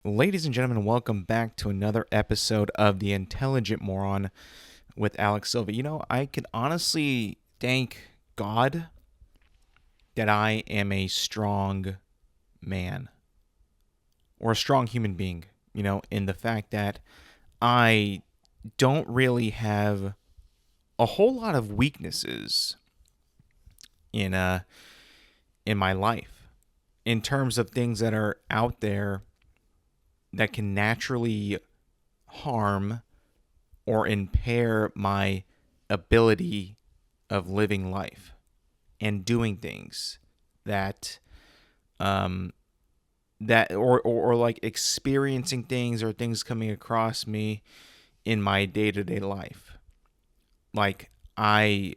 Ladies and gentlemen, welcome back to another episode of The Intelligent Moron with Alex Silva. I can honestly thank God that I am a strong man or a strong human being, in the fact that I don't really have a whole lot of weaknesses in in my life in terms of things that are out there that can naturally harm or impair my ability of living life and doing things that um or like experiencing things or things coming across me in my day-to-day life. Like, I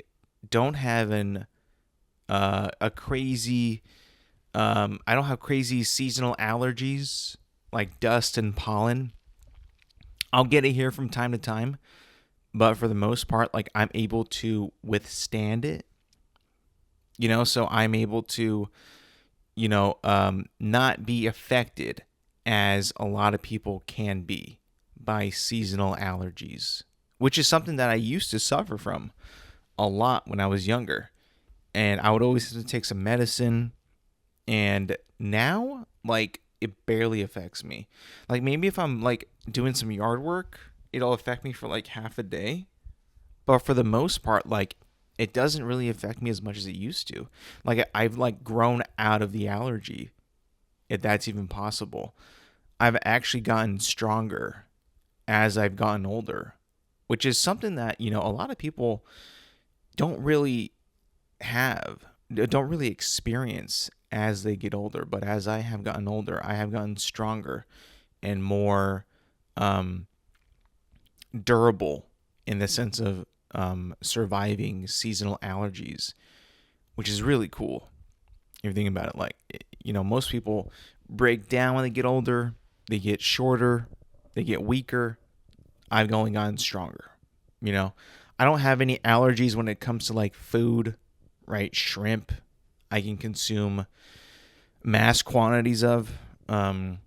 don't have a crazy I don't have crazy seasonal allergies like dust and pollen. I'll get it here from time to time, but for the most part, like, I'm able to withstand it, so I'm able to, not be affected as a lot of people can be by seasonal allergies, which is something that I used to suffer from a lot when I was younger. And I would always have to take some medicine. And now, like, it barely affects me. Like, maybe if I'm like doing some yard work, it'll affect me for like half a day. But for the most part, like, it doesn't really affect me as much as it used to. Like, I've like grown out of the allergy, if that's even possible. I've actually gotten stronger as I've gotten older, which is something that, a lot of people don't really don't really experience as they get older. But as I have gotten older, I have gotten stronger and more um, durable in the sense of surviving seasonal allergies, which is really cool. If you think about it, like, most people break down when they get older, they get shorter, they get weaker. I've only gotten stronger. You know, I don't have any allergies when it comes to like food, right? Shrimp, I can consume mass quantities of. I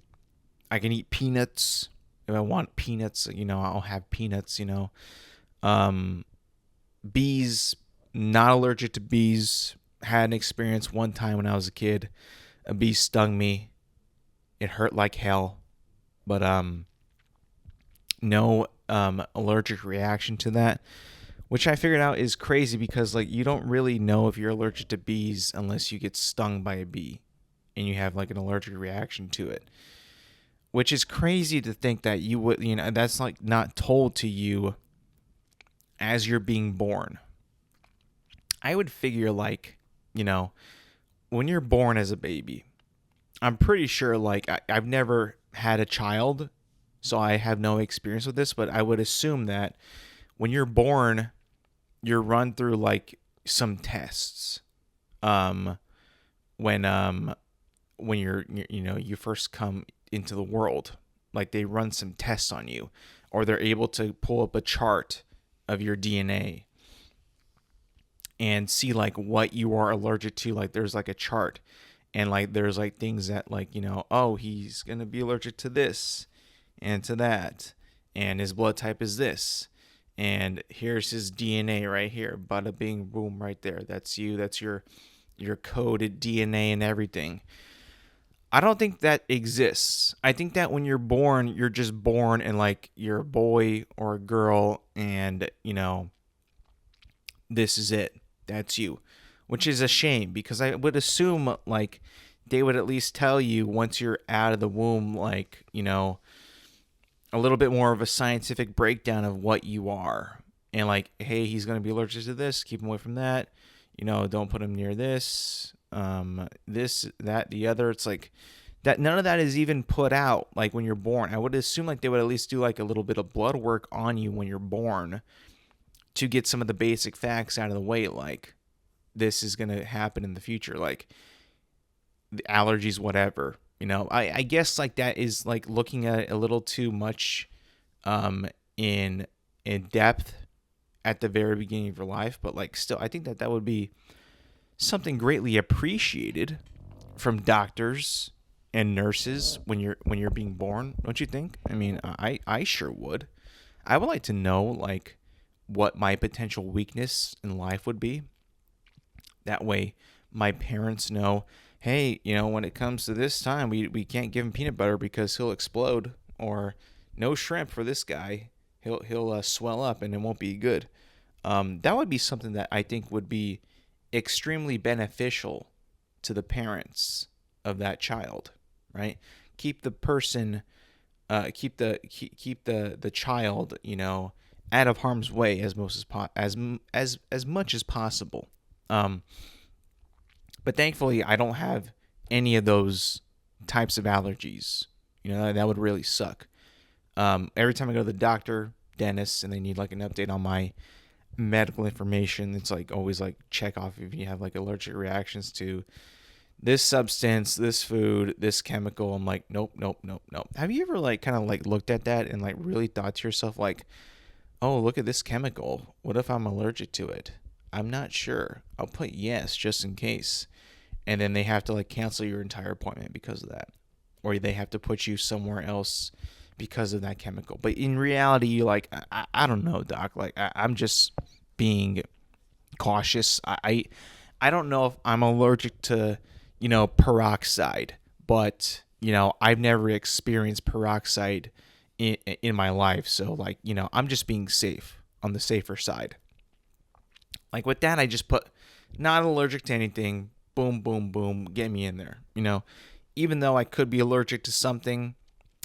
can eat peanuts if I want peanuts. I'll have peanuts. Um, bees, not allergic to bees. Had an experience one time when I was a kid. A bee stung me. It hurt like hell, but no allergic reaction to that, which I figured out is crazy because like you don't really know if you're allergic to bees unless you get stung by a bee and you have like an allergic reaction to it, which is crazy to think that you would, that's like not told to you as you're being born. I would figure like, when you're born as a baby, I'm pretty sure like I've never had a child, so I have no experience with this, but I would assume that when you're born, you're run through like some tests. Um, when when you first come into the world, like they run some tests on you, or they're able to pull up a chart of your DNA and see like what you are allergic to. Like there's like a chart, and like there's like things that like, oh, he's gonna be allergic to this and to that, and his blood type is this, and here's his DNA right here, bada bing boom, right there. That's you. That's your coded DNA and everything. I don't think that exists. I think that when you're born, you're just born and like you're a boy or a girl, and this is it. That's you, which is a shame because I would assume like they would at least tell you once you're out of the womb, like, a little bit more of a scientific breakdown of what you are. And like, hey, he's going to be allergic to this. Keep him away from that. Don't put him near this, this, that, the other. It's like that. None of that is even put out like when you're born. I would assume like they would at least do like a little bit of blood work on you when you're born to get some of the basic facts out of the way. Like, this is going to happen in the future. Like the allergies, whatever. I guess like that is like looking at it a little too much in depth at the very beginning of your life, but like still I think that would be something greatly appreciated from doctors and nurses when you're being born, don't you think? I mean, I sure would. I would like to know like what my potential weakness in life would be. That way my parents know, hey, when it comes to this time, we can't give him peanut butter because he'll explode, or no shrimp for this guy. He'll swell up and it won't be good. That would be something that I think would be extremely beneficial to the parents of that child, right? Keep the person, keep the child, out of harm's way as most as much as possible. Um, but thankfully, I don't have any of those types of allergies. That would really suck. Every time I go to the doctor, dentist, and they need like an update on my medical information, it's like always like check off if you have like allergic reactions to this substance, this food, this chemical. I'm like, nope, nope, nope, nope. Have you ever like kind of like looked at that and like really thought to yourself like, oh, look at this chemical. What if I'm allergic to it? I'm not sure. I'll put yes just in case. And then they have to like cancel your entire appointment because of that. Or they have to put you somewhere else because of that chemical. But in reality, you like, I don't know, doc. Like, I'm just being cautious. I don't know if I'm allergic to, peroxide, but, I've never experienced peroxide in my life. So, like, I'm just being safe, on the safer side. Like with that, I just put not allergic to anything. Boom, boom, boom. Get me in there. Even though I could be allergic to something,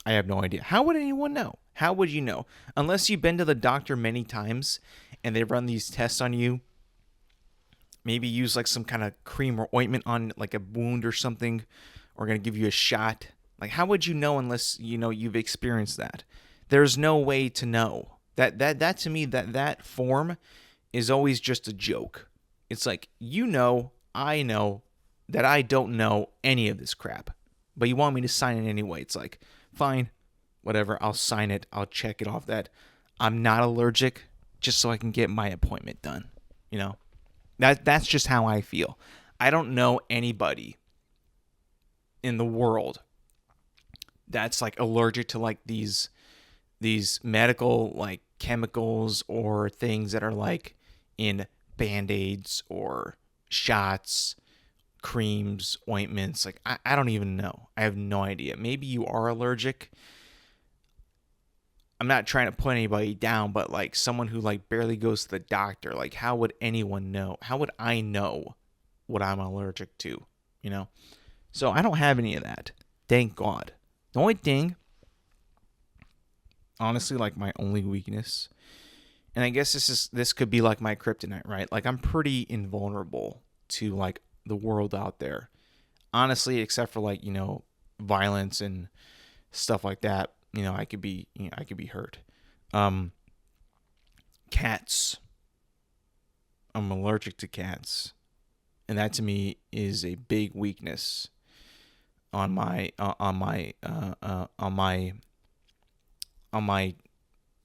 I have no idea. How would anyone know? How would you know? Unless you've been to the doctor many times and they run these tests on you, maybe use like some kind of cream or ointment on like a wound or something, or going to give you a shot. Like, how would you know unless you've experienced that? There's no way to know. That to me, that form is always just a joke. It's like, I know that I don't know any of this crap, but you want me to sign it anyway. It's like, fine, whatever, I'll sign it. I'll check it off that I'm not allergic just so I can get my appointment done. That's just how I feel. I don't know anybody in the world that's like allergic to like these medical like chemicals or things that are like in band-aids or shots, creams, ointments. Like, I don't even know. I have no idea. Maybe you are allergic. I'm not trying to put anybody down, but like someone who like barely goes to the doctor, like how would anyone know? How would I know what I'm allergic to? So I don't have any of that. Thank God. The only thing, honestly, like my only weakness, and I guess this could be like my kryptonite, right? Like, I'm pretty invulnerable to like the world out there. Honestly, except for like, violence and stuff like that, I could be hurt. Cats. I'm allergic to cats. And that to me is a big weakness on my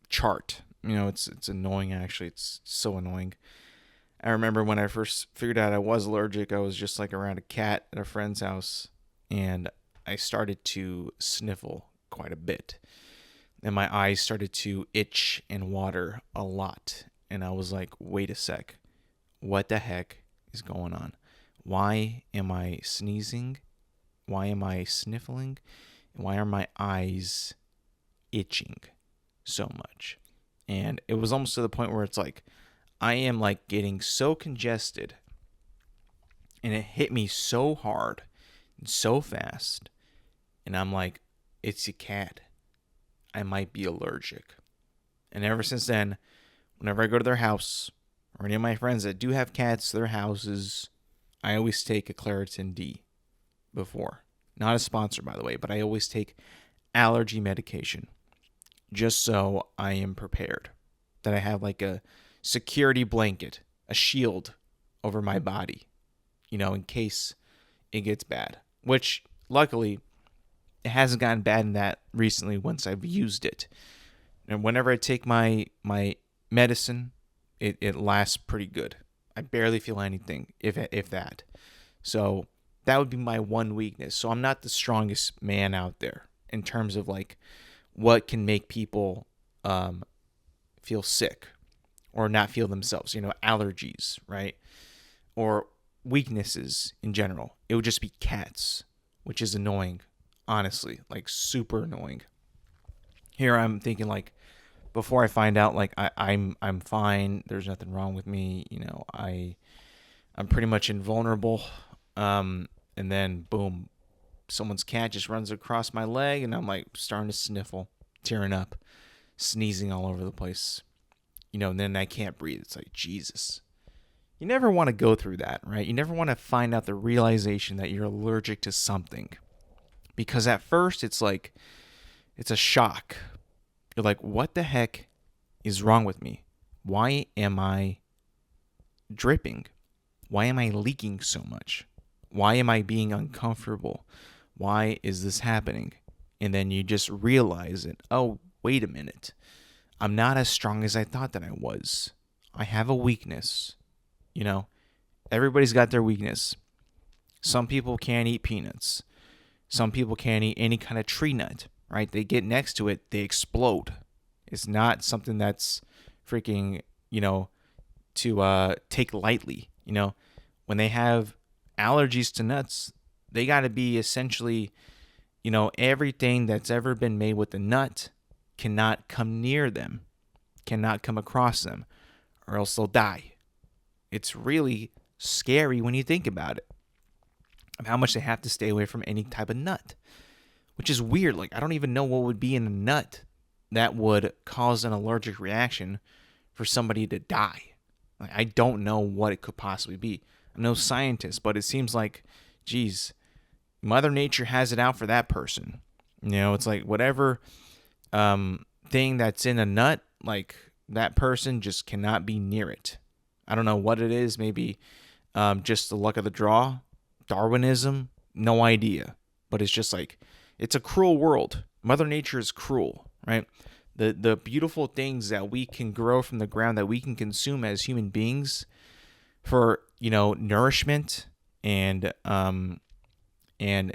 chart. It's annoying, actually. It's so annoying. I remember when I first figured out I was allergic, I was just like around a cat at a friend's house, and I started to sniffle quite a bit. And my eyes started to itch and water a lot. And I was like, wait a sec. What the heck is going on? Why am I sneezing? Why am I sniffling? And why are my eyes itching so much? And it was almost to the point where it's like, I am like getting so congested, and it hit me so hard and so fast. And I'm like, it's a cat. I might be allergic. And ever since then, whenever I go to their house, or any of my friends that do have cats, their houses, I always take a Claritin D before. Not a sponsor, by the way, but I always take allergy medication just so I am prepared. That I have like a security blanket, a shield over my body, in case it gets bad. Which, luckily, it hasn't gotten bad in that recently once I've used it. And whenever I take my medicine, it lasts pretty good. I barely feel anything, if that. So That would be my one weakness. So I'm not the strongest man out there in terms of like what can make people feel sick or not feel themselves, allergies, right? Or weaknesses in general. It would just be cats, which is annoying, honestly, like super annoying. Here I'm thinking like before I find out like I'm fine, there's nothing wrong with me, I'm pretty much invulnerable. And then boom, someone's cat just runs across my leg and I'm like starting to sniffle, tearing up, sneezing all over the place. And then I can't breathe. It's like, Jesus. You never want to go through that, right? You never want to find out the realization that you're allergic to something. Because at first it's like, it's a shock. You're like, what the heck is wrong with me? Why am I dripping? Why am I leaking so much? Why am I being uncomfortable? Why is this happening? And then you just realize it. Oh, wait a minute. I'm not as strong as I thought that I was. I have a weakness. Everybody's got their weakness. Some people can't eat peanuts. Some people can't eat any kind of tree nut, right? They get next to it, they explode. It's not something that's freaking, to take lightly. When they have allergies to nuts, they got to be essentially, everything that's ever been made with a nut cannot come near them, cannot come across them, or else they'll die. It's really scary when you think about it, of how much they have to stay away from any type of nut, which is weird. Like, I don't even know what would be in a nut that would cause an allergic reaction for somebody to die. Like, I don't know what it could possibly be. I'm no scientist, but it seems like, geez, Mother Nature has it out for that person. It's like whatever thing that's in a nut, like that person just cannot be near it. I don't know what it is. Maybe just the luck of the draw, Darwinism, no idea. But it's just like, it's a cruel world. Mother Nature is cruel, right? The beautiful things that we can grow from the ground, that we can consume as human beings for, nourishment and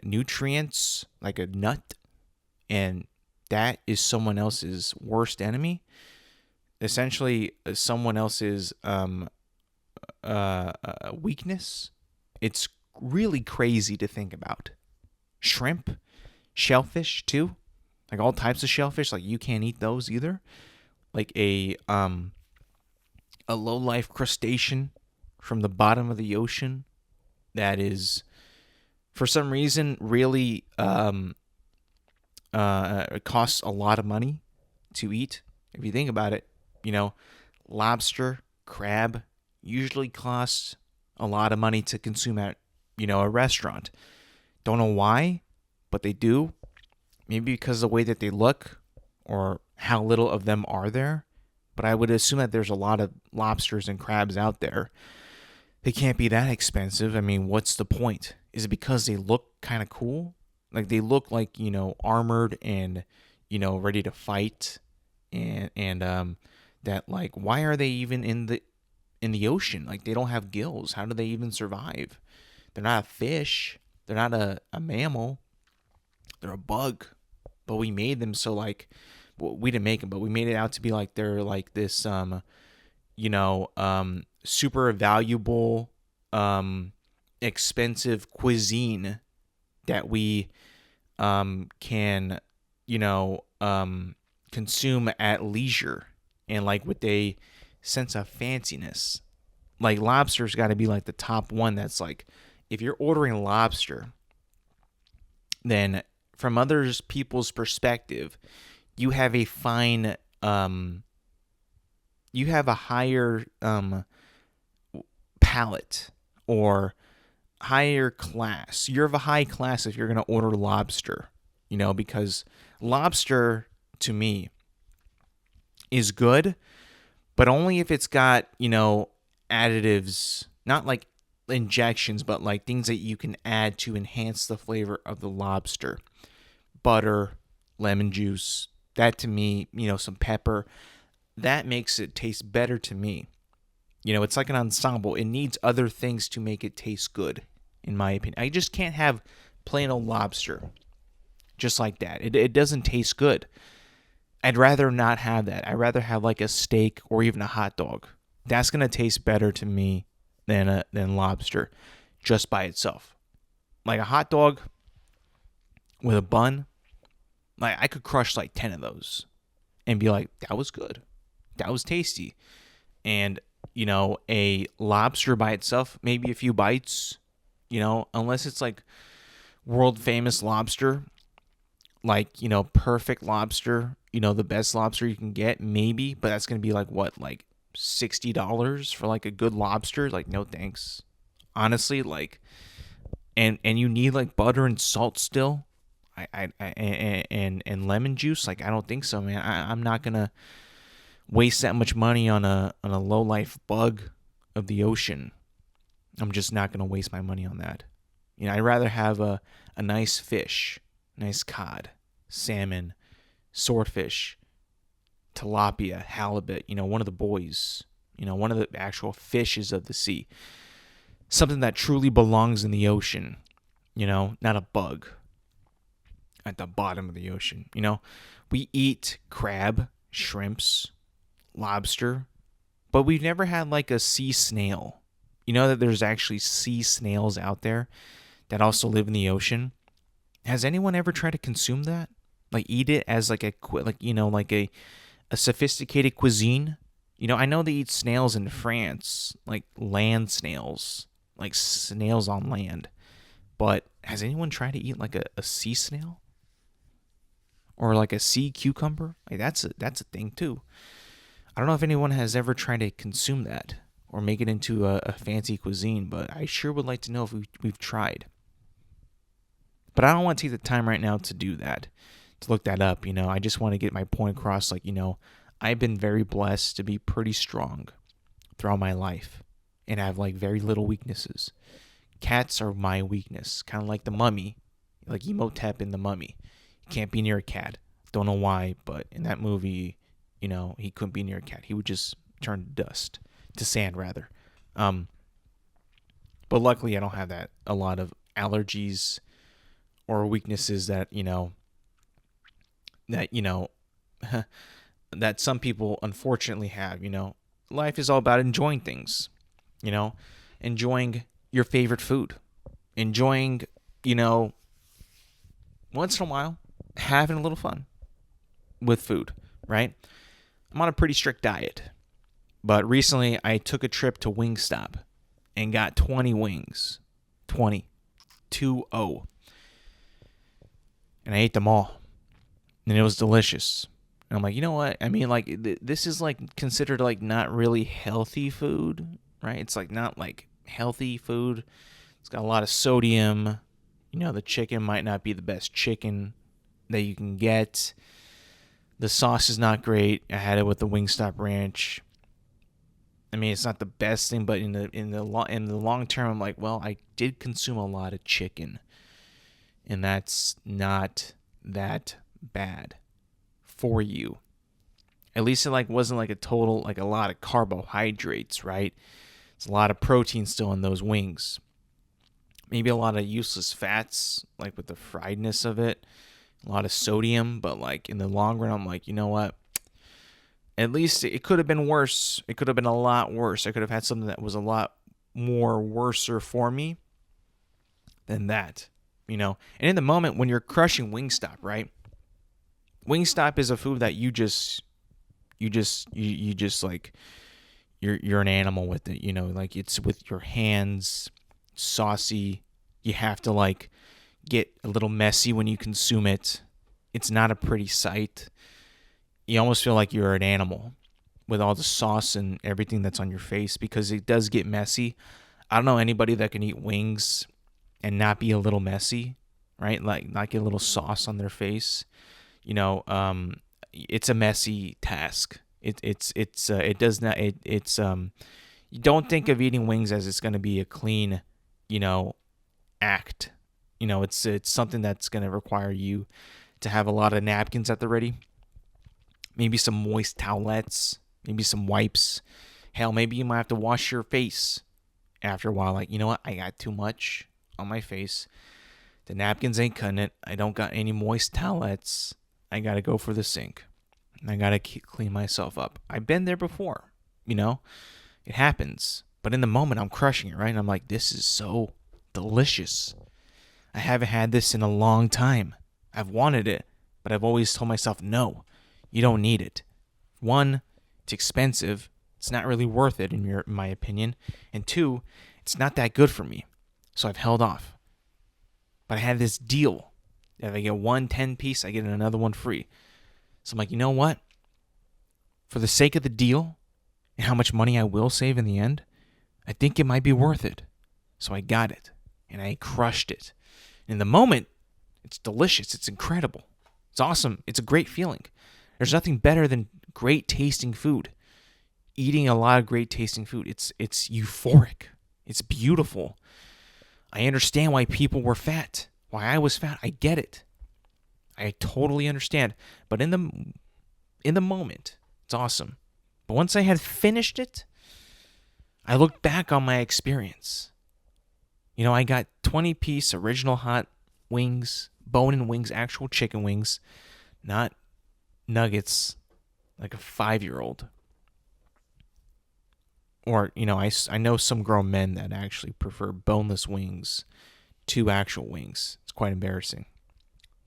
nutrients, like a nut, and that is someone else's worst enemy. Essentially, someone else's weakness. It's really crazy to think about. Shrimp, shellfish too, like all types of shellfish. Like you can't eat those either. Like a low life crustacean from the bottom of the ocean that is, for some reason, really it costs a lot of money to eat. If you think about it, lobster, crab usually costs a lot of money to consume at, a restaurant. Don't know why, but they do. Maybe because of the way that they look or how little of them are there. But I would assume that there's a lot of lobsters and crabs out there. They can't be that expensive. I mean, what's the point? Is it because they look kind of cool? Like they look like, armored and, ready to fight, and that, like, why are they even in the ocean? Like, they don't have gills. How do they even survive? They're not a fish. They're not a mammal. They're a bug. But we made them so, like, well, we didn't make them, but we made it out to be like they're like this super valuable expensive cuisine that we can consume at leisure and like with a sense of fanciness. Like lobster's got to be like the top one. That's like, if you're ordering lobster, then from other people's perspective, you have a fine you have a higher palate or higher class. You're of a high class if you're going to order lobster, because lobster to me is good, but only if it's got, additives, not like injections, but like things that you can add to enhance the flavor of the lobster. Butter, lemon juice, that to me, some pepper, that makes it taste better to me. It's like an ensemble. It needs other things to make it taste good. in my opinion. I just can't have plain old lobster just like that. It doesn't taste good. I'd rather not have that. I'd rather have like a steak or even a hot dog. That's gonna taste better to me than lobster just by itself. Like a hot dog with a bun, like I could crush like 10 of those and be like, that was good. That was tasty. And, a lobster by itself, maybe a few bites, unless it's like world famous lobster, like, perfect lobster, the best lobster you can get, maybe, but that's going to be like what, like $60 for like a good lobster? Like, no thanks. Honestly, like, and you need like butter and salt still. And lemon juice. Like, I don't think so, man. I'm not gonna waste that much money on a low life bug of the ocean. I'm just not gonna waste my money on that. I'd rather have a nice fish, nice cod, salmon, swordfish, tilapia, halibut. One of the boys. One of the actual fishes of the sea. Something that truly belongs in the ocean. Not a bug at the bottom of the ocean. We eat crab, shrimps, lobster, but we've never had like a sea snail. That there's actually sea snails out there that also live in the ocean. Has anyone ever tried to consume that? Like eat it as like a sophisticated cuisine? I know they eat snails in France, like land snails, like snails on land. But has anyone tried to eat like a sea snail? Or like a sea cucumber? Like that's a thing too. I don't know if anyone has ever tried to consume that or make it into a fancy cuisine, but I sure would like to know if we've tried. But I don't want to take the time right now to do that, to look that up. I just want to get my point across. Like, I've been very blessed to be pretty strong throughout my life and have like very little weaknesses. Cats are my weakness, kind of like the mummy, like Imhotep in the Mummy. Can't be near a cat. Don't know why, but in that movie, he couldn't be near a cat. He would just turn to dust, to sand rather. But luckily, I don't have that. A lot of allergies or weaknesses that that some people unfortunately have. Life is all about enjoying things. Enjoying your favorite food, enjoying, once in a while, having a little fun with food, right? I'm on a pretty strict diet, but recently I took a trip to Wingstop and got 20 wings, 20, 2-0, and I ate them all, and it was delicious. And I'm like, you know what? I mean, like, this is like considered like not really healthy food, right? It's like not like healthy food. It's got a lot of sodium. The chicken might not be the best chicken that you can get. The sauce is not great. I had it with the Wingstop ranch. I mean, it's not the best thing, but in the long term, I'm like, well, I did consume a lot of chicken, and that's not that bad for you. At least it like wasn't like a total, like a lot of carbohydrates, right? There's a lot of protein still in those wings. Maybe a lot of useless fats, like with the friedness of it. A lot of sodium, but like in the long run, I'm like, you know what? At least it could have been worse. It could have been a lot worse. I could have had something that was a lot more worser for me than that, And in the moment when you're crushing Wingstop, right? Wingstop is a food that you just like, you're an animal with it, like it's with your hands, saucy. You have to like get a little messy when you consume it. It's not a pretty sight. You almost feel like you're an animal with all the sauce and everything that's on your face because it does get messy. I don't know anybody that can eat wings and not be a little messy, right? Like not get a little sauce on their face. It's a messy task. You don't think of eating wings as it's going to be a clean, act. It's something that's going to require you to have a lot of napkins at the ready. Maybe some moist towelettes, maybe some wipes. Hell, maybe you might have to wash your face after a while. Like, you know what? I got too much. on my face. The napkins ain't cutting it. I don't got any moist towelettes. I got to go for the sink. I got to clean myself up. I've been there before, you know? It happens. But in the moment, I'm crushing it, right? And I'm like, this is so delicious. I haven't had this in a long time. I've wanted it, but I've always told myself, no, you don't need it. One, it's expensive. It's not really worth it, in my opinion. And two, it's not that good for me. So I've held off. But I had this deal. If I get one 10-piece, I get another one free. So I'm like, you know what? For the sake of the deal and how much money I will save in the end, I think it might be worth it. So I got it. And I crushed it. In the moment, it's delicious. It's incredible. It's awesome. It's a great feeling. There's nothing better than great tasting food. Eating a lot of great tasting food. It's euphoric. It's beautiful. I understand why people were fat. Why I was fat. I get it. I totally understand. But in the moment, it's awesome. But once I had finished it, I looked back on my experience. You know, I got 20-piece original hot wings, bone-in wings, actual chicken wings, not nuggets like a 5-year-old. Or, you know, I know some grown men that actually prefer boneless wings to actual wings. It's quite embarrassing.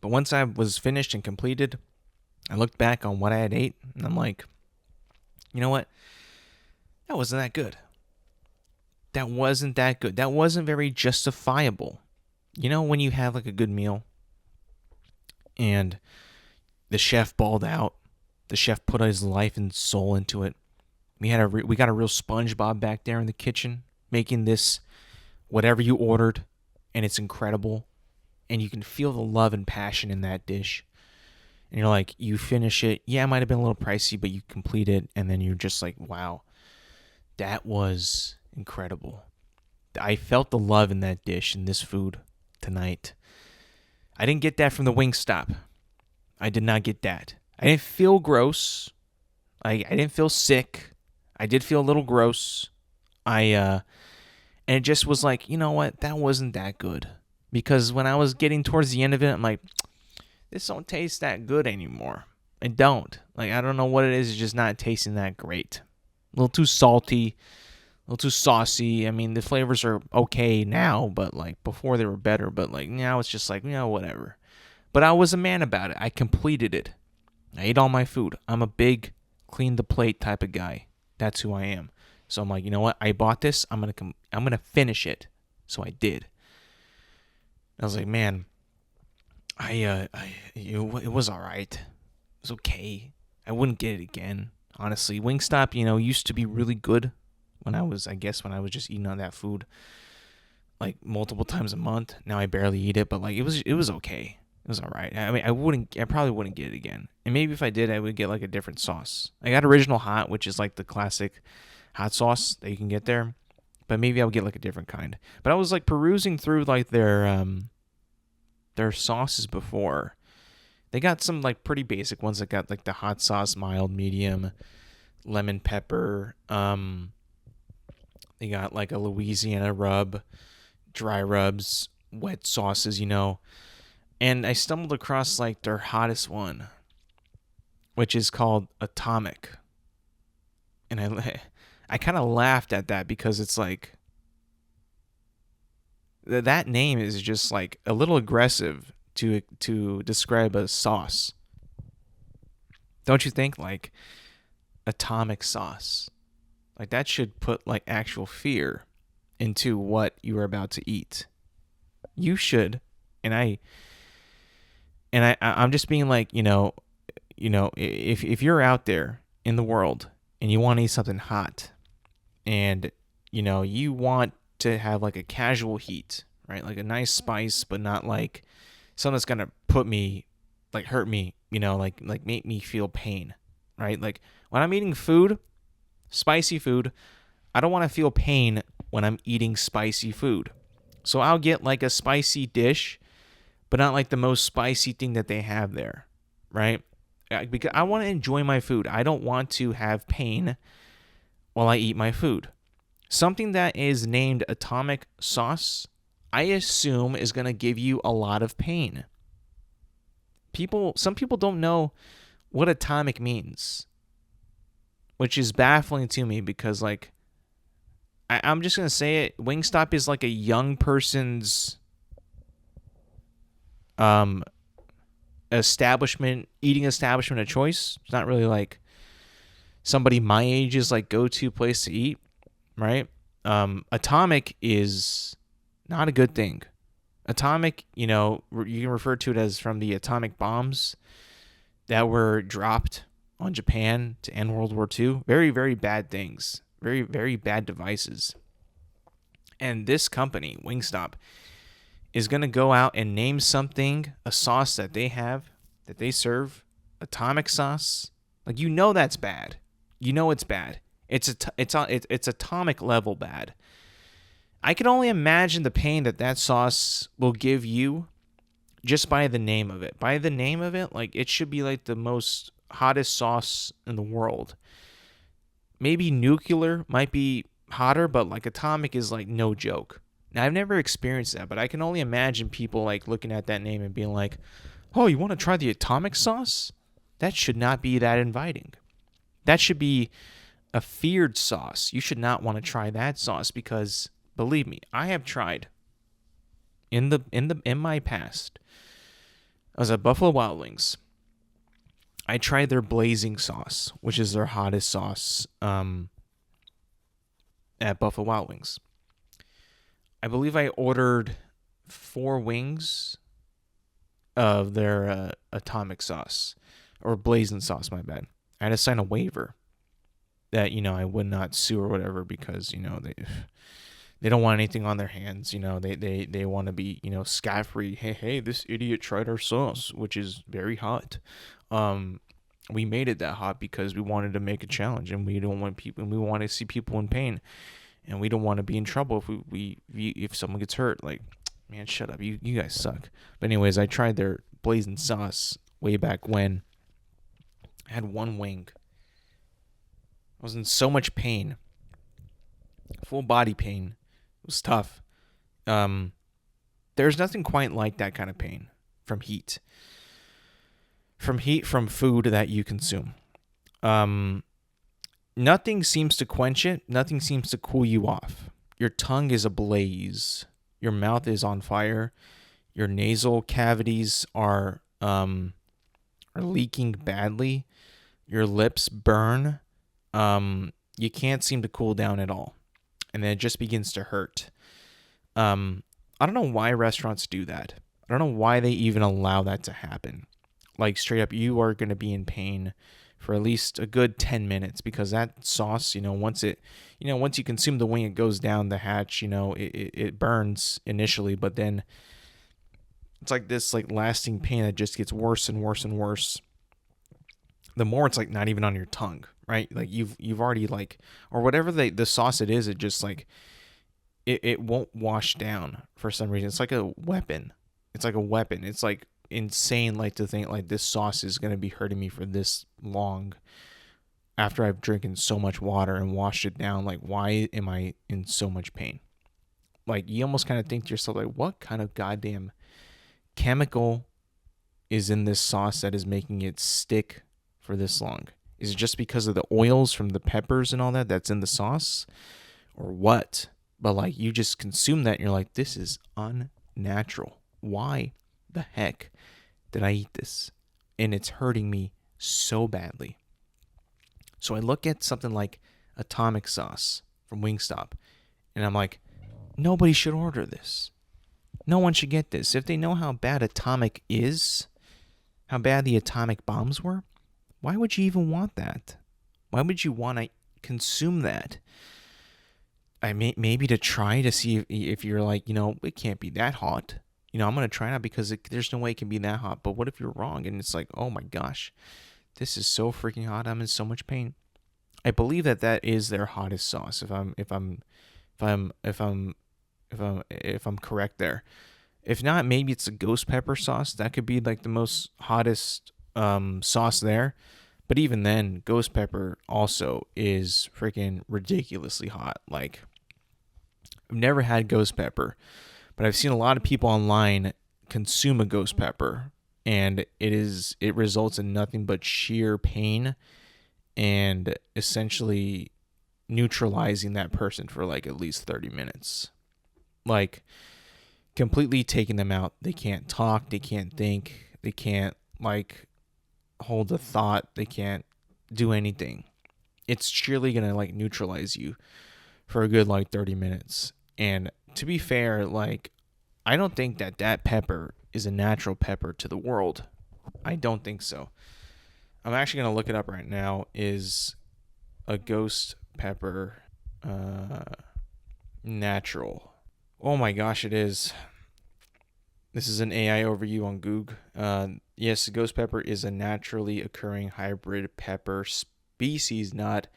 But once I was finished and completed, I looked back on what I had ate, and I'm like, you know what? That wasn't that good. That wasn't that good. That wasn't very justifiable. You know, when you have like a good meal and the chef balled out, the chef put his life and soul into it. We got a real SpongeBob back there in the kitchen making this whatever you ordered, and it's incredible. And you can feel the love and passion in that dish. And you're like, you finish it. Yeah, it might have been a little pricey, but you complete it, and then you're just like, wow, that was incredible. I felt the love in that dish and this food tonight. I didn't get that from the Wingstop. I did not get that. I didn't feel gross. I didn't feel sick. I did feel a little gross. And it just was like, you know what? That wasn't that good. Because when I was getting towards the end of it, I'm like, this don't taste that good anymore. I don't. Like, I don't know what it is. It's just not tasting that great. A little too salty. A little too saucy. I mean, the flavors are okay now, but like before they were better. But like now it's just like, you know, whatever. But I was a man about it. I completed it. I ate all my food. I'm a big clean the plate type of guy. That's who I am. So I'm like, you know what? I bought this. I'm gonna finish it. So I did. I was like, man, it was all right. It was okay. I wouldn't get it again. Honestly, Wingstop, you know, used to be really good when I was just eating on that food like multiple times a month. Now I barely eat it, but like it was okay. It was all right. I mean, I probably wouldn't get it again. And maybe if I did, I would get like a different sauce. I got Original Hot, which is like the classic hot sauce that you can get there. But maybe I would get like a different kind. But I was like perusing through like their sauces before. They got some like pretty basic ones that got like the hot sauce, mild, medium, lemon pepper. They got like a Louisiana rub, dry rubs, wet sauces, you know. And I stumbled across like their hottest one, which is called Atomic. And I kind of laughed at that because it's like that name is just like a little aggressive to describe a sauce. Don't you think? Like atomic sauce. Like that should put like actual fear into what you are about to eat. You should. And I'm just being like, you know, if you're out there in the world and you want to eat something hot and, you know, you want to have like a casual heat, right? Like a nice spice, but not like something that's going to put me, like hurt me, you know, like make me feel pain, right? Like when I'm eating food, spicy food, I don't want to feel pain when I'm eating spicy food. So I'll get like a spicy dish, but not like the most spicy thing that they have there, right? Because I want to enjoy my food. I don't want to have pain while I eat my food. Something that is named atomic sauce, I assume is going to give you a lot of pain. Some people don't know what atomic means, which is baffling to me because, like, I'm just going to say it. Wingstop is like a young person's eating establishment of choice. It's not really like somebody my age's like go-to place to eat, right? Atomic is not a good thing. Atomic, you can refer to it as from the atomic bombs that were dropped on Japan to end World War II. Very, very bad things. Very, very bad devices. And this company, Wingstop, is going to go out and name something, a sauce that they have, that they serve, atomic sauce. Like, that's bad. It's bad. It's atomic level bad. I can only imagine the pain that sauce will give you just by the name of it. By the name of it, like, it should be like the most hottest sauce in the world. Maybe nuclear might be hotter, but like atomic is like no joke. Now, I've never experienced that, but I can only imagine people like looking at that name and being like, "Oh, you want to try the atomic sauce?" That should not be that inviting. That should be a feared sauce. You should not want to try that sauce because, believe me, I have tried in my past. I was at Buffalo Wild Wings. I tried their blazing sauce, which is their hottest sauce at Buffalo Wild Wings. I believe I ordered 4 wings of their atomic sauce, or blazing sauce, my bad. I had to sign a waiver that, I would not sue or whatever because, they don't want anything on their hands. They want to be, scot-free. Hey, this idiot tried our sauce, which is very hot. We made it that hot because we wanted to make a challenge, and we don't want people, and we want to see people in pain, and we don't want to be in trouble if someone gets hurt. Like, man, shut up. You guys suck. But anyways, I tried their blazing sauce way back when. I had 1 wing. I was in so much pain. Full body pain. It was tough. There's nothing quite like that kind of pain from heat. From food that you consume. Nothing seems to quench it. Nothing seems to cool you off. Your tongue is ablaze. Your mouth is on fire. Your nasal cavities are leaking badly. Your lips burn. You can't seem to cool down at all. And then it just begins to hurt. I don't know why restaurants do that. I don't know why they even allow that to happen. Like, straight up, you are going to be in pain for at least a good 10 minutes because that sauce, once you consume the wing, it goes down the hatch, it burns initially, but then it's like this like lasting pain that just gets worse and worse and worse. The more it's like not even on your tongue, right? Like you've already like, or whatever the sauce it is, it just like, it won't wash down for some reason. It's like a weapon. It's like insane, like, to think like this sauce is going to be hurting me for this long after I've drinking so much water and washed it down. Like, why am I in so much pain? Like, you almost kind of think to yourself, like, what kind of goddamn chemical is in this sauce that is making it stick for this long? Is it just because of the oils from the peppers and all that's in the sauce, or what? But like, you just consume that and you're like, this is unnatural. Why the heck did I eat this? And it's hurting me so badly. So I look at something like atomic sauce from Wingstop, and I'm like, nobody should order this. No one should get this. If they know how bad atomic is, how bad the atomic bombs were, why would you even want that? Why would you want to consume that? Maybe to try to see if you're like, it can't be that hot. I'm going to try it out because there's no way it can be that hot. But what if you're wrong and it's like, oh my gosh, this is so freaking hot. I'm in so much pain. I believe that is their hottest sauce. If I'm correct there. If not, maybe it's a ghost pepper sauce. That could be like the most hottest sauce there. But even then, ghost pepper also is freaking ridiculously hot. Like, I've never had ghost pepper, But I've seen a lot of people online consume a ghost pepper, and it results in nothing but sheer pain and essentially neutralizing that person for like at least 30 minutes. Like completely taking them out. They can't talk, they can't think, they can't like hold a thought, they can't do anything. It's surely going to like neutralize you for a good like 30 minutes. And to be fair, like I don't think that pepper is a natural pepper to the world. I don't think so. I'm actually going to look it up right now. Is a ghost pepper natural? Oh my gosh, it is. This is an AI overview on Google. Yes, ghost pepper is a naturally occurring hybrid pepper species, not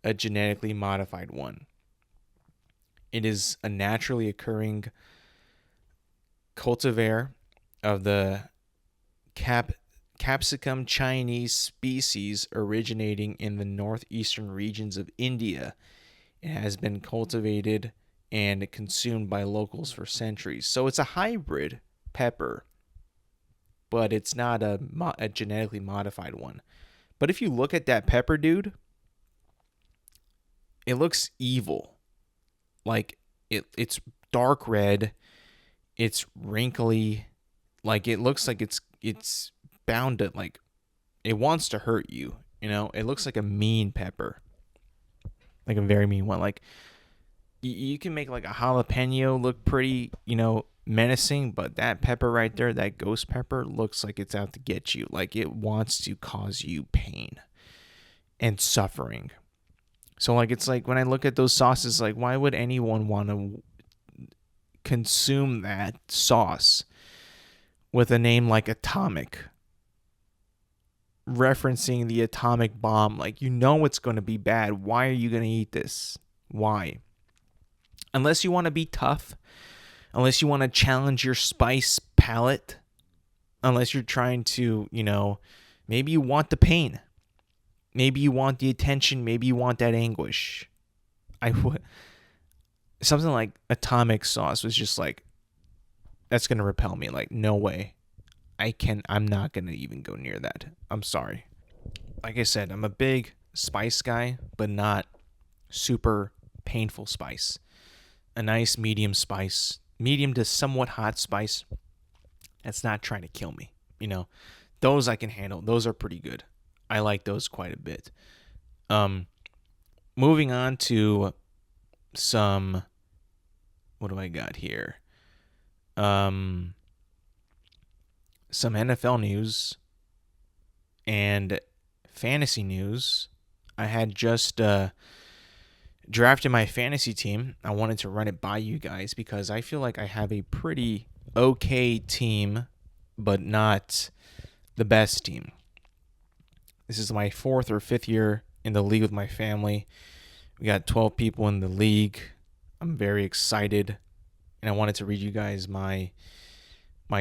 a genetically modified one. It is a naturally occurring cultivar of the capsicum Chinese species originating in the northeastern regions of India. It has been cultivated and consumed by locals for centuries. So it's a hybrid pepper, but it's not a genetically modified one. But if you look at that pepper, dude, it looks evil. Like it's dark red, it's wrinkly, like it looks like it's bound to like it wants to hurt you. You know, it looks like a mean pepper, like a very mean one. Like you can make like a jalapeno look pretty, menacing, but that pepper right there, that ghost pepper, looks like it's out to get you. Like it wants to cause you pain and suffering. So like it's like when I look at those sauces, like why would anyone want to consume that sauce with a name like Atomic, referencing the atomic bomb? Like it's going to be bad. Why are you going to eat this? Why? Unless you want to be tough, unless you want to challenge your spice palate, unless you're trying to, maybe you want the pain, maybe you want the attention, maybe you want that anguish. Something like atomic sauce was just like, that's going to repel me. Like, no way. I'm not going to even go near that. I'm sorry. Like I said, I'm a big spice guy, but not super painful spice. A nice medium spice, medium to somewhat hot spice that's not trying to kill me. Those I can handle. Those are pretty good. I like those quite a bit. Moving on to some, what do I got here? Some NFL news and fantasy news. I had just drafted my fantasy team. I wanted to run it by you guys because I feel like I have a pretty okay team, but not the best team. This is my 4th or 5th year in the league with my family. We got 12 people in the league. I'm very excited, and I wanted to read you guys my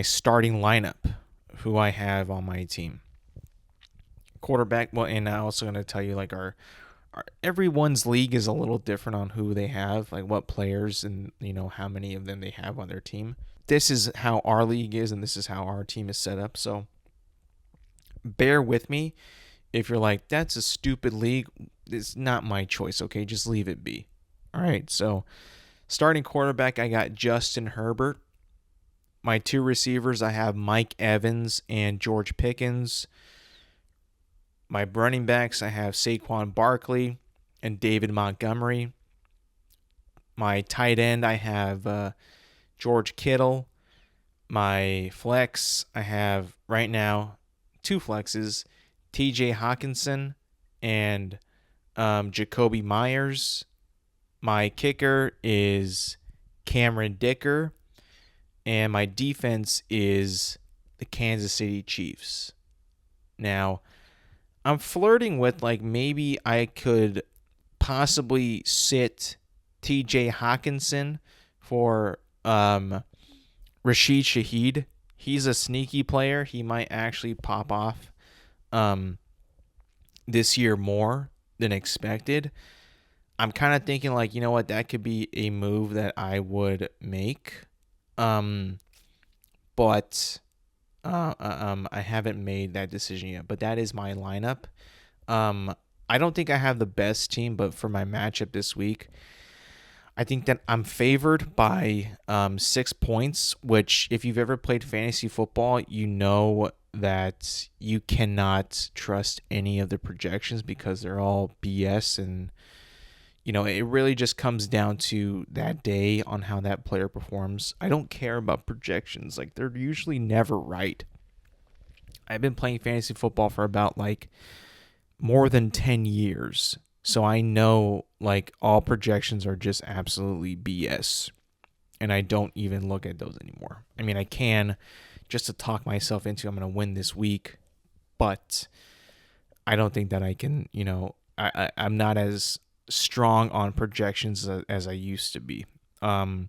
starting lineup, who I have on my team. Quarterback, well, and I'm also going to tell you like our everyone's league is a little different on who they have, like what players and how many of them they have on their team. This is how our league is, and this is how our team is set up. So bear with me if you're like, that's a stupid league. It's not my choice. Okay, just leave it be. All right. So starting quarterback, I got Justin Herbert. My 2 receivers, I have Mike Evans and George Pickens. My running backs, I have Saquon Barkley and David Montgomery. My tight end, I have George Kittle. My flex, I have right now 2 flexes, TJ Hawkinson and Jacoby Myers. My kicker is Cameron Dicker. And my defense is the Kansas City Chiefs. Now, I'm flirting with like maybe I could possibly sit TJ Hawkinson for Rashid Shaheed. He's a sneaky player. He might actually pop off this year more than expected. I'm kind of thinking like, that could be a move that I would make. But I haven't made that decision yet. But that is my lineup. I don't think I have the best team, but for my matchup this week, I think that I'm favored by 6 points, which if you've ever played fantasy football, you know that you cannot trust any of the projections because they're all BS. And, it really just comes down to that day on how that player performs. I don't care about projections. Like, they're usually never right. I've been playing fantasy football for about more than 10 years. So I know all projections are just absolutely BS. And I don't even look at those anymore. I mean, I can just to talk myself into I'm going to win this week. But I don't think that I can, I'm not as strong on projections as I used to be. But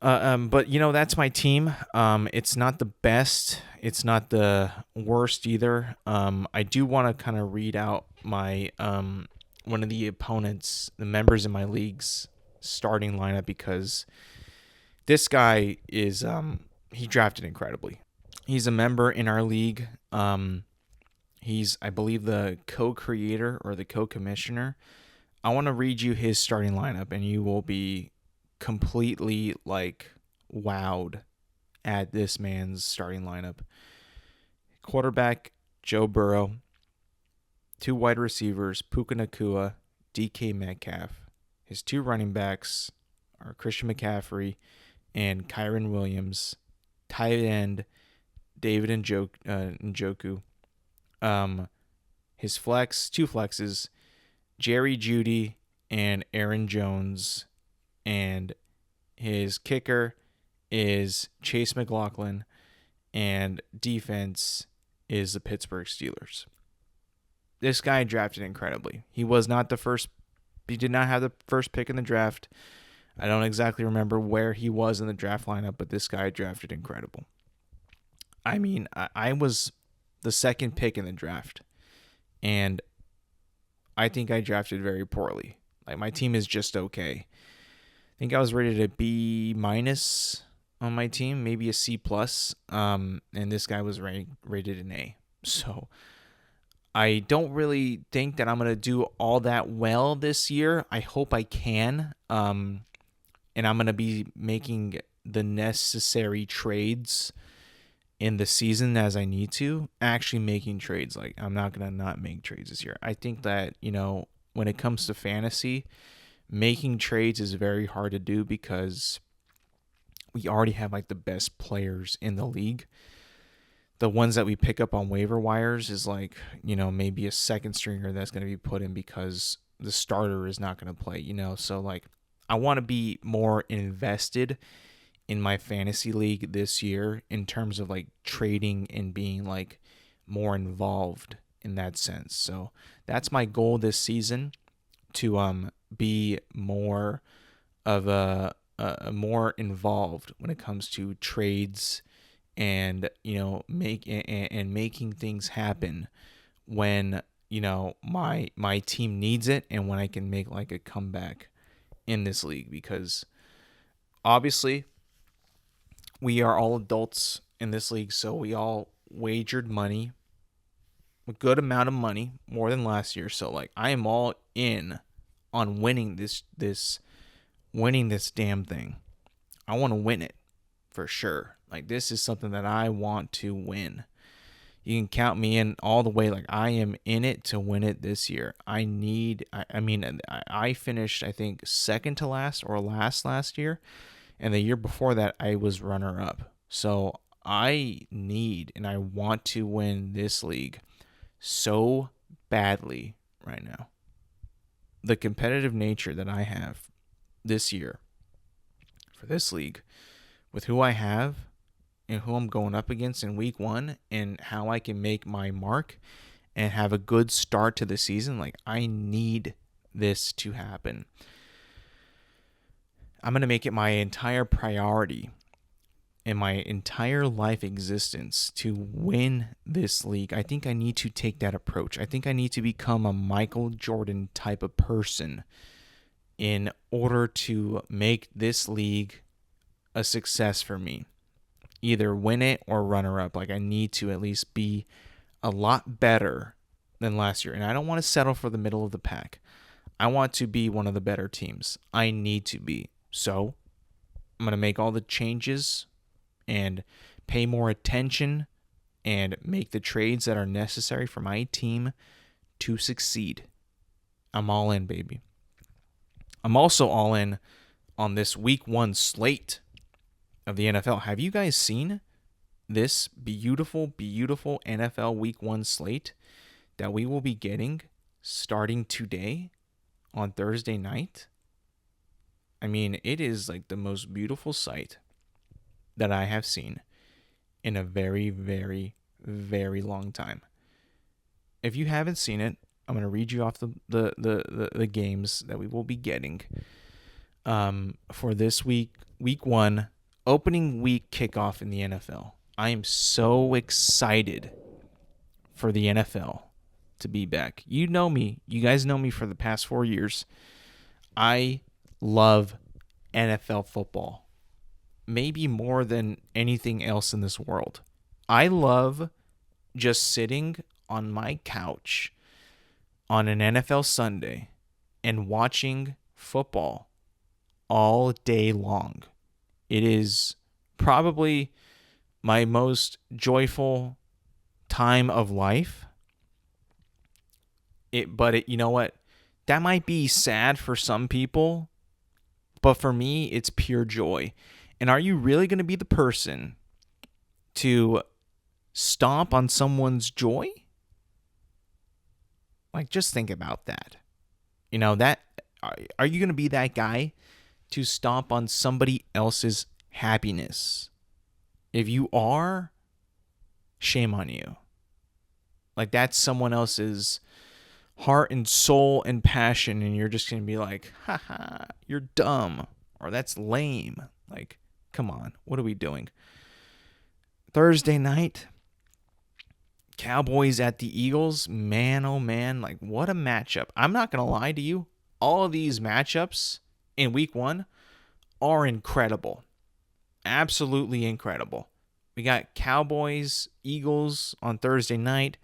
that's my team. It's not the best. It's not the worst either. I do want to kind of read out my one of the opponents, the members in my league's starting lineup because this guy is he drafted incredibly. He's a member in our league. He's, I believe, the co-creator or the co-commissioner. I want to read you his starting lineup, and you will be completely wowed at this man's starting lineup. Quarterback Joe Burrow, 2 wide receivers Puka Nacua, DK Metcalf. His 2 running backs are Christian McCaffrey and Kyron Williams. Tight end David Njoku. His 2 flexes Jerry Jeudy and Aaron Jones. And his kicker is Chase McLaughlin, and defense is the Pittsburgh Steelers. This guy drafted incredibly. He did not have the first pick in the draft. I don't exactly remember where he was in the draft lineup, but this guy drafted incredible. I mean, I was the second pick in the draft, and I think I drafted very poorly. My team is just okay. I think I was rated a B- on my team, maybe a C+, and this guy was rated an A. So I don't really think that I'm going to do all that well this year. I hope I can, and I'm going to be making the necessary trades in the season as I need to. Actually making trades. I'm not going to not make trades this year. I think that, when it comes to fantasy, making trades is very hard to do because we already have the best players in the league. The ones that we pick up on waiver wires is maybe a second stringer that's going to be put in because the starter is not going to play, So I want to be more invested in my fantasy league this year in terms of trading and being more involved in that sense. So that's my goal this season, to be more of a more involved when it comes to trades and making things happen when my team needs it and when I can make a comeback in this league, because obviously we are all adults in this league, so we all wagered money, a good amount of money, more than last year. So I am all in on winning this damn thing. I want to win it for sure. This is something that I want to win. You can count me in all the way. I am in it to win it this year. I finished, I think, second to last or last year. And the year before that, I was runner up. So I need and I want to win this league so badly right now. The competitive nature that I have this year for this league, with who I have and who I'm going up against in week 1 and how I can make my mark and have a good start to the season, I need this to happen. I'm going to make it my entire priority in my entire life existence to win this league. I think I need to take that approach. I think I need to become a Michael Jordan type of person in order to make this league a success for me. Either win it or runner up. Like I need to at least be a lot better than last year. And I don't want to settle for the middle of the pack. I want to be one of the better teams. I need to be. So I'm going to make all the changes and pay more attention and make the trades that are necessary for my team to succeed. I'm all in, baby. I'm also all in on this week 1 slate of the NFL. Have you guys seen this beautiful, beautiful NFL week 1 slate that we will be getting starting today on Thursday night? I mean, it is like the most beautiful sight that I have seen in a very, very, very long time. If you haven't seen it, I'm going to read you off the games that we will be getting for this week 1, opening week kickoff in the NFL. I am so excited for the NFL to be back. You know me. You guys know me for the past 4 years. I love NFL football. Maybe more than anything else in this world. I love just sitting on my couch on an NFL Sunday and watching football all day long. It is probably my most joyful time of life. But you know what? That might be sad for some people, but for me, it's pure joy. And are you really going to be the person to stomp on someone's joy? Like, just think about that. You know, that are you going to be that guy to stomp on somebody else's happiness? If you are, shame on you. Like, that's someone else's heart and soul and passion, and you're just going to be like, haha, you're dumb, or that's lame. Like, come on, what are we doing? Thursday night, Cowboys at the Eagles. Man, oh man, like what a matchup. I'm not going to lie to you. All of these matchups in week 1 are incredible. Absolutely incredible. We got Cowboys, Eagles on Thursday night.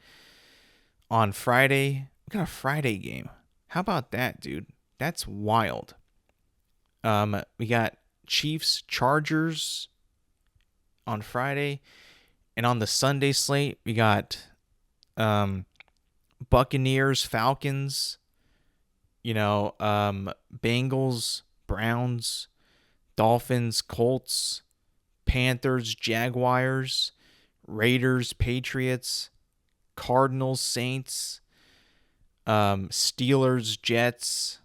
On Friday, we got a Friday game. How about that, dude? That's wild. We got Chiefs, Chargers on Friday. And on the Sunday slate, we got Buccaneers, Falcons, Bengals, Browns, Dolphins, Colts, Panthers, Jaguars, Raiders, Patriots, Cardinals, Saints, Steelers, Jets.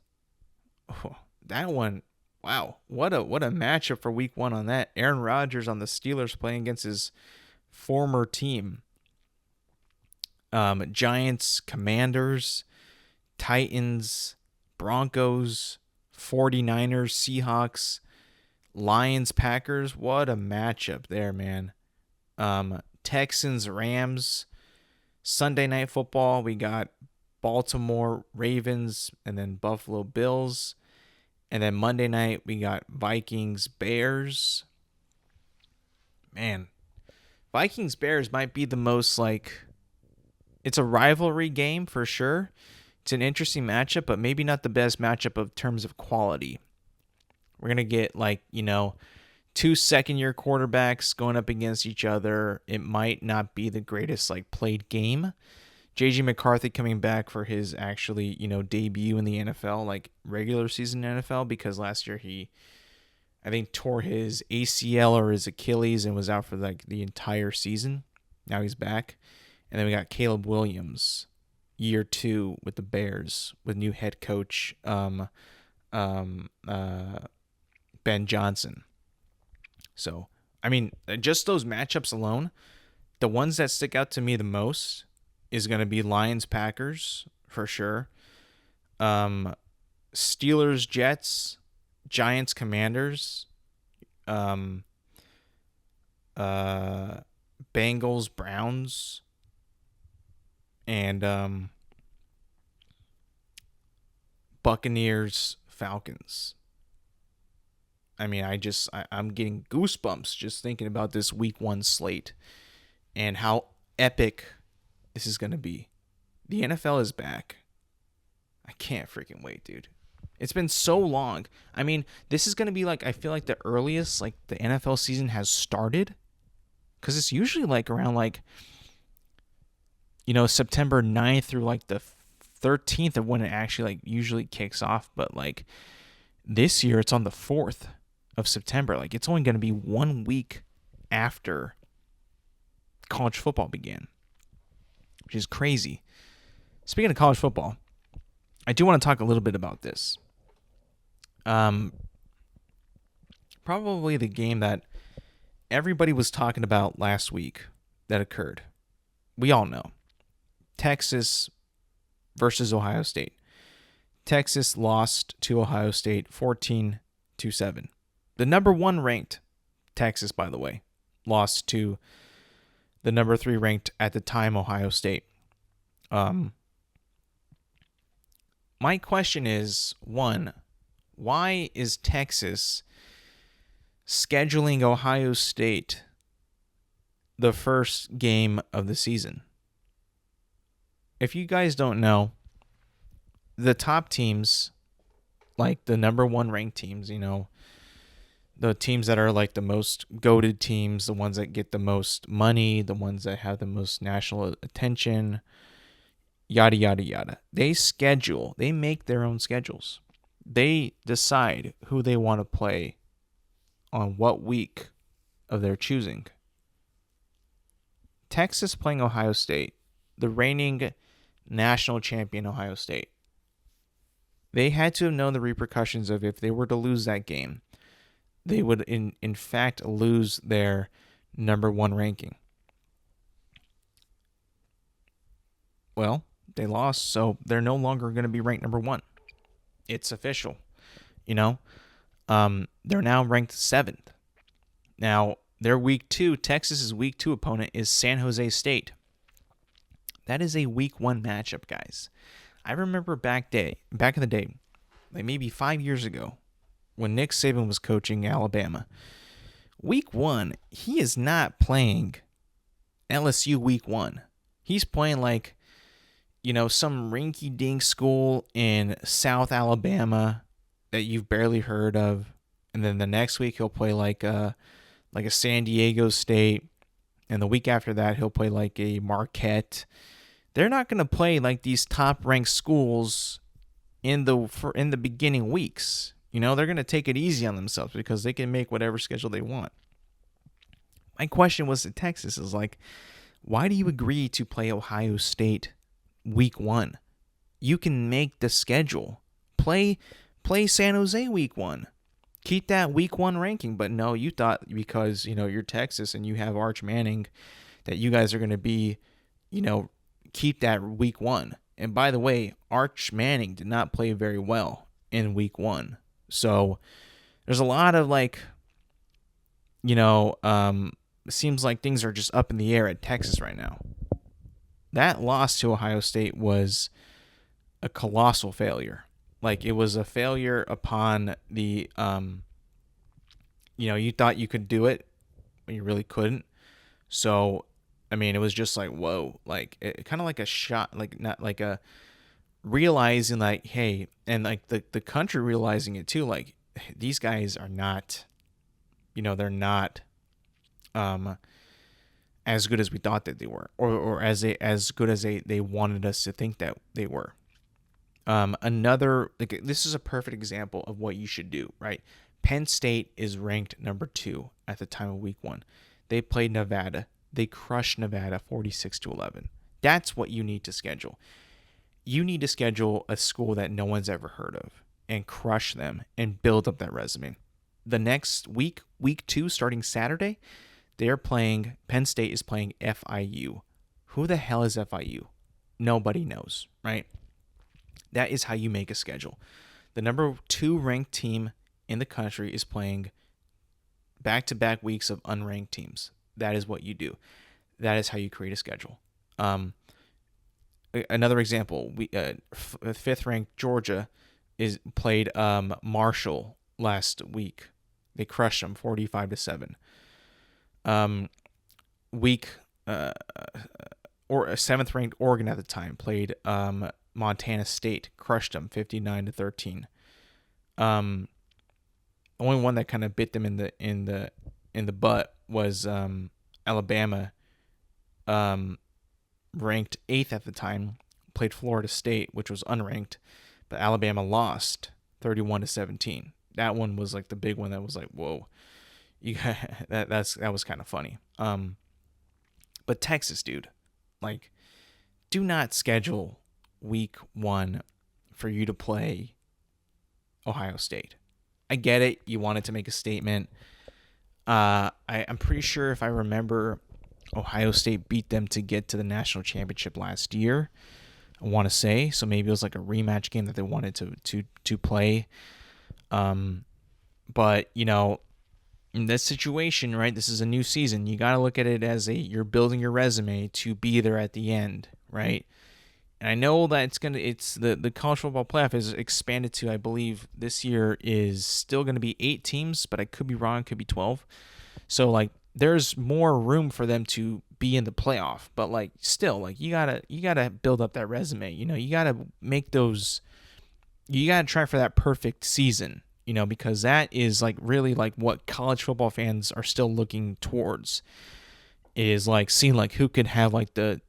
Oh, that one, wow, what a matchup for week 1 on that. Aaron Rodgers on the Steelers playing against his former team. Giants, Commanders, Titans, Broncos, 49ers, Seahawks, Lions, Packers. What a matchup there, man. Texans, Rams. Sunday Night Football, we got Baltimore Ravens and then Buffalo Bills. And then Monday night, we got Vikings, Bears. Man, Vikings Bears might be the most it's a rivalry game for sure. It's an interesting matchup, but maybe not the best matchup of terms of quality. We're going to get 2 second-year quarterbacks going up against each other. It might not be the greatest played game. J.J. McCarthy coming back for his actually, debut in the NFL, regular season NFL, because last year he, I think, tore his ACL or his Achilles and was out for the entire season. Now he's back. And then we got Caleb Williams, year 2 with the Bears, with new head coach Ben Johnson. So, I mean, just those matchups alone, the ones that stick out to me the most is going to be Lions Packers for sure. Steelers Jets, Giants Commanders, Bengals Browns, and Buccaneers Falcons. I mean, I'm getting goosebumps just thinking about this week 1 slate and how epic this is going to be. The NFL is back. I can't freaking wait, dude. It's been so long. I mean, this is going to be like, I feel like the earliest like the NFL season has started, cuz it's usually like around like September 9th through like the 13th of when it actually like usually kicks off, but like this year it's on the 4th of September. Like it's only going to be 1 week after college football began, which is crazy. Speaking of college football, I do want to talk a little bit about this. Probably the game that everybody was talking about last week that occurred. We all know. Texas versus Ohio State. Texas lost to Ohio State 14-7. The number 1 ranked Texas, by the way, lost to the number 3 ranked at the time Ohio State. My question is, one, why is Texas scheduling Ohio State the first game of the season? If you guys don't know, the top teams, like the number 1 ranked teams, the teams that are like the most goated teams, the ones that get the most money, the ones that have the most national attention, yada, yada, yada. They make their own schedules. They decide who they want to play on what week of their choosing. Texas playing Ohio State, the reigning national champion Ohio State. They had to have known the repercussions of if they were to lose that game, they would in fact lose their number 1 ranking. Well, they lost, so they're no longer going to be ranked number 1. It's official. They're now ranked 7th. Now, their week 2, Texas's week 2 opponent is San Jose State. That is a week 1 matchup, guys. I remember back in the day, like maybe 5 years ago, when Nick Saban was coaching Alabama. Week 1, he is not playing LSU week 1. He's playing like, some rinky-dink school in South Alabama that you've barely heard of. And then the next week he'll play like a San Diego State. And the week after that he'll play like a Marquette. They're not going to play like these top-ranked schools in the beginning weeks. They're going to take it easy on themselves because they can make whatever schedule they want. My question was to Texas is like, why do you agree to play Ohio State week 1? You can make the schedule. Play San Jose week 1. Keep that week 1 ranking. But no, you thought because, you're Texas and you have Arch Manning that you guys are going to be, keep that week 1. And by the way, Arch Manning did not play very well in week 1. So there's a lot of like, it seems like things are just up in the air at Texas right now. That loss to Ohio State was a colossal failure. Like it was a failure upon the, you thought you could do it, but you really couldn't. So, I mean, it was just like, whoa, like kind of like a shot, like not like a realizing like, hey, and like the country realizing it too, like these guys are not, they're not as good as we thought that they were, or as good as they wanted us to think that they were. This is a perfect example of what you should do, right? Penn State is ranked number 2 at the time of week 1. They played Nevada. They crushed Nevada 46-11. That's what you need to schedule. You need to schedule a school that no one's ever heard of and crush them and build up that resume. The next week, week 2, starting Saturday, Penn State is playing FIU. Who the hell is FIU? Nobody knows, right? That is how you make a schedule. The number 2 ranked team in the country is playing back-to-back weeks of unranked teams. That is what you do. That is how you create a schedule. Another example, 5th ranked Georgia played Marshall last week. They crushed them 45-7. Week or a 7th-ranked Oregon at the time played Montana State, crushed them 59-13. The only one that kind of bit them in the butt was Alabama, ranked 8th at the time, played Florida State, which was unranked, but Alabama lost 31-17. That one was like the big one that was like, whoa, you got, that was kind of funny. But Texas, dude, like, do not schedule week 1 for you to play Ohio State. I get it. You wanted to make a statement. I'm pretty sure, if I remember, Ohio State beat them to get to the national championship last year, I want to say. So maybe it was like a rematch game that they wanted to play. But, you know, in this situation, right, this is a new season. You got to look at it as you're building your resume to be there at the end, right? And I know that it's the college football playoff is expanded to, I believe this year is still going to be 8 teams, but I could be wrong, it could be 12. So like there's more room for them to be in the playoff, but like still, like you got to build up that resume. You know, you got to make those, you got to try for that perfect season, you know, because that is like really like what college football fans are still looking towards, is like seeing like who could have like the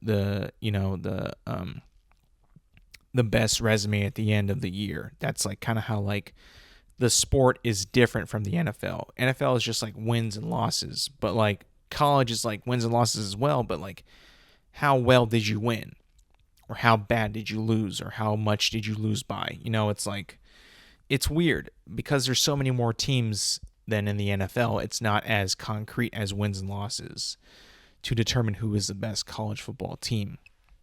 best resume at the end of the year. That's like kind of how like the sport is different from the NFL. NFL is just like wins and losses, but like college is like wins and losses as well, but like how well did you win, or how bad did you lose, or how much did you lose by? You know, it's like, it's weird because there's so many more teams than in the NFL. It's not as concrete as wins and losses to determine who is the best college football team.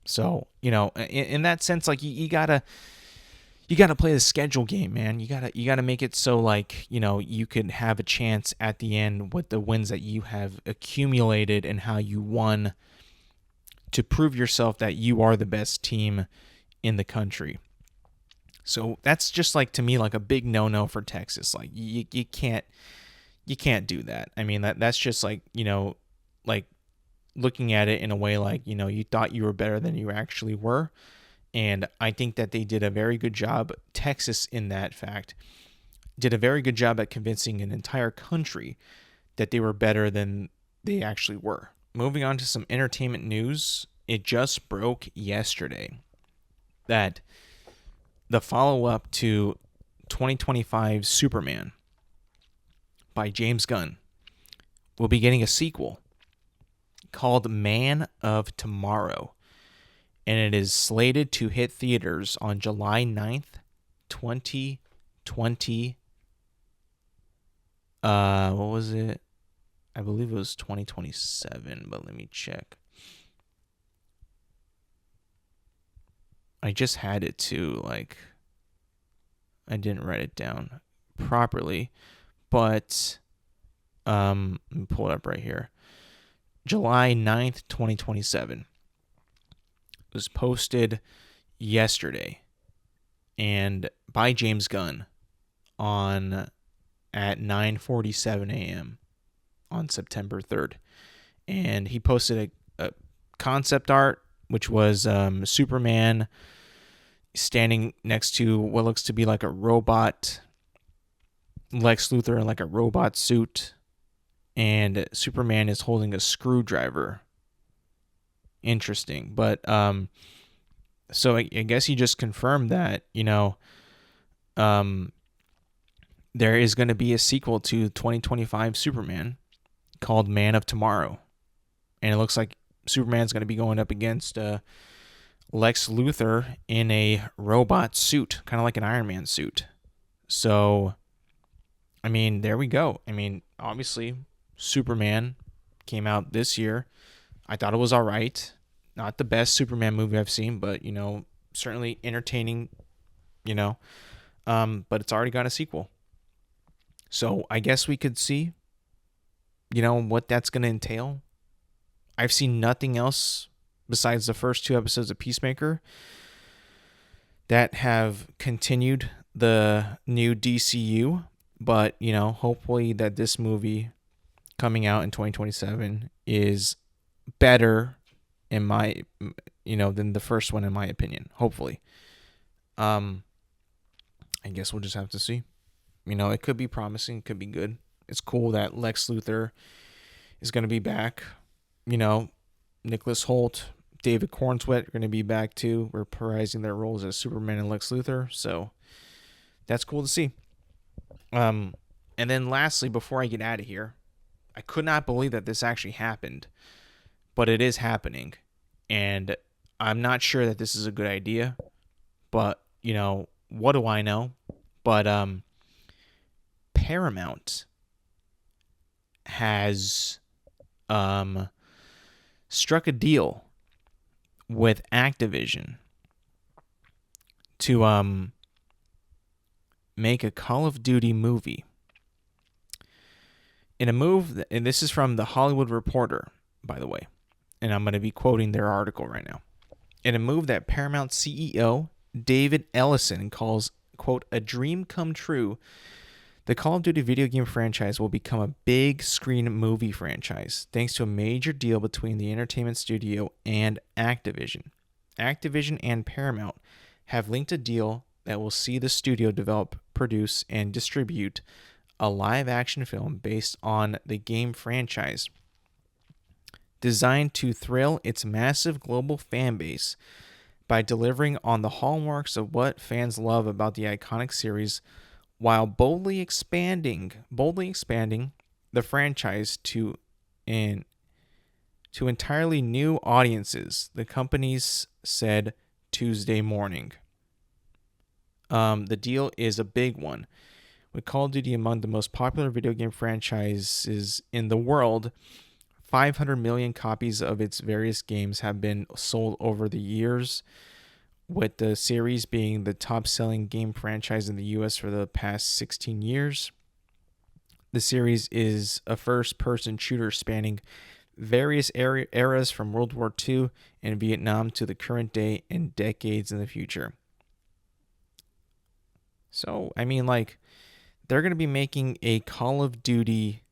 So, you know, in that sense, like you gotta play the schedule game, man. You gotta make it so like, you know, you could have a chance at the end with the wins that you have accumulated and how you won, to prove yourself that you are the best team in the country. So that's just like, to me, like a big no-no for Texas. Like you can't do that. I mean, that's just like, you know, like looking at it in a way like, you know, you thought you were better than you actually were. And I think that they did a very good job. Texas, in that fact, did a very good job at convincing an entire country that they were better than they actually were. Moving on to some entertainment news. It just broke yesterday that the follow-up to 2025 Superman by James Gunn will be getting a sequel called Man of Tomorrow, and it is slated to hit theaters on July 9th, 2020. What was it? I believe it was 2027, but let me check. I just had it too, like, I didn't write it down properly, but let me pull it up right here. July 9th, 2027. It was posted yesterday, and by James Gunn at 9:47 a.m. on September 3rd. And he posted a concept art, which was Superman standing next to what looks to be like a robot Lex Luthor in like a robot suit, and Superman is holding a screwdriver. Interesting. But so I guess he just confirmed that, you know, there is going to be a sequel to 2025 Superman called Man of Tomorrow. And it looks like Superman's going to be going up against Lex Luthor in a robot suit, kind of like an Iron Man suit. So, I mean, there we go. I mean, obviously, Superman came out this year. I thought it was all right. Not the best Superman movie I've seen, but, you know, certainly entertaining, you know. But it's already got a sequel. So I guess we could see, you know, what that's going to entail. I've seen nothing else besides the first 2 episodes of Peacemaker that have continued the new DCU. But, hopefully that this movie coming out in 2027 is better in my, than the first one, in my opinion. Hopefully. I guess we'll just have to see. It could be promising, it could be good. It's cool that Lex Luthor is going to be back. Nicholas Hoult, David Cornsweet are going to be back too, reprising their roles as Superman and Lex Luthor. So that's cool to see. And then lastly, before I get out of here, I could not believe that this actually happened, but it is happening. And I'm not sure that this is a good idea, but, what do I know? But Paramount has struck a deal with Activision to make a Call of Duty movie. In a move, and this is from The Hollywood Reporter, by the way, and I'm going to be quoting their article right now. In a move that Paramount CEO David Ellison calls, quote, a dream come true, the Call of Duty video game franchise will become a big screen movie franchise, thanks to a major deal between the entertainment studio and Activision. Activision and Paramount have linked a deal that will see the studio develop, produce, and distribute a live-action film based on the game franchise, designed to thrill its massive global fan base by delivering on the hallmarks of what fans love about the iconic series, while boldly expanding the franchise to entirely new audiences, the companies said Tuesday morning. The deal is a big one. With Call of Duty among the most popular video game franchises in the world, 500 million copies of its various games have been sold over the years, with the series being the top-selling game franchise in the U.S. for the past 16 years. The series is a first-person shooter spanning various eras from World War II and Vietnam to the current day and decades in the future. So, they're going to be making a Call of Duty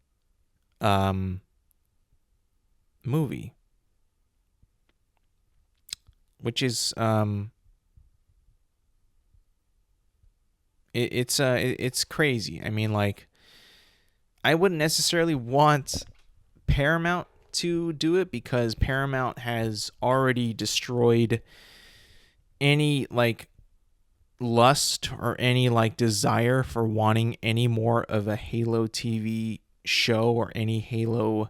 movie, which is it's crazy. I wouldn't necessarily want Paramount to do it, because Paramount has already destroyed any lust or any desire for wanting any more of a Halo TV show or any Halo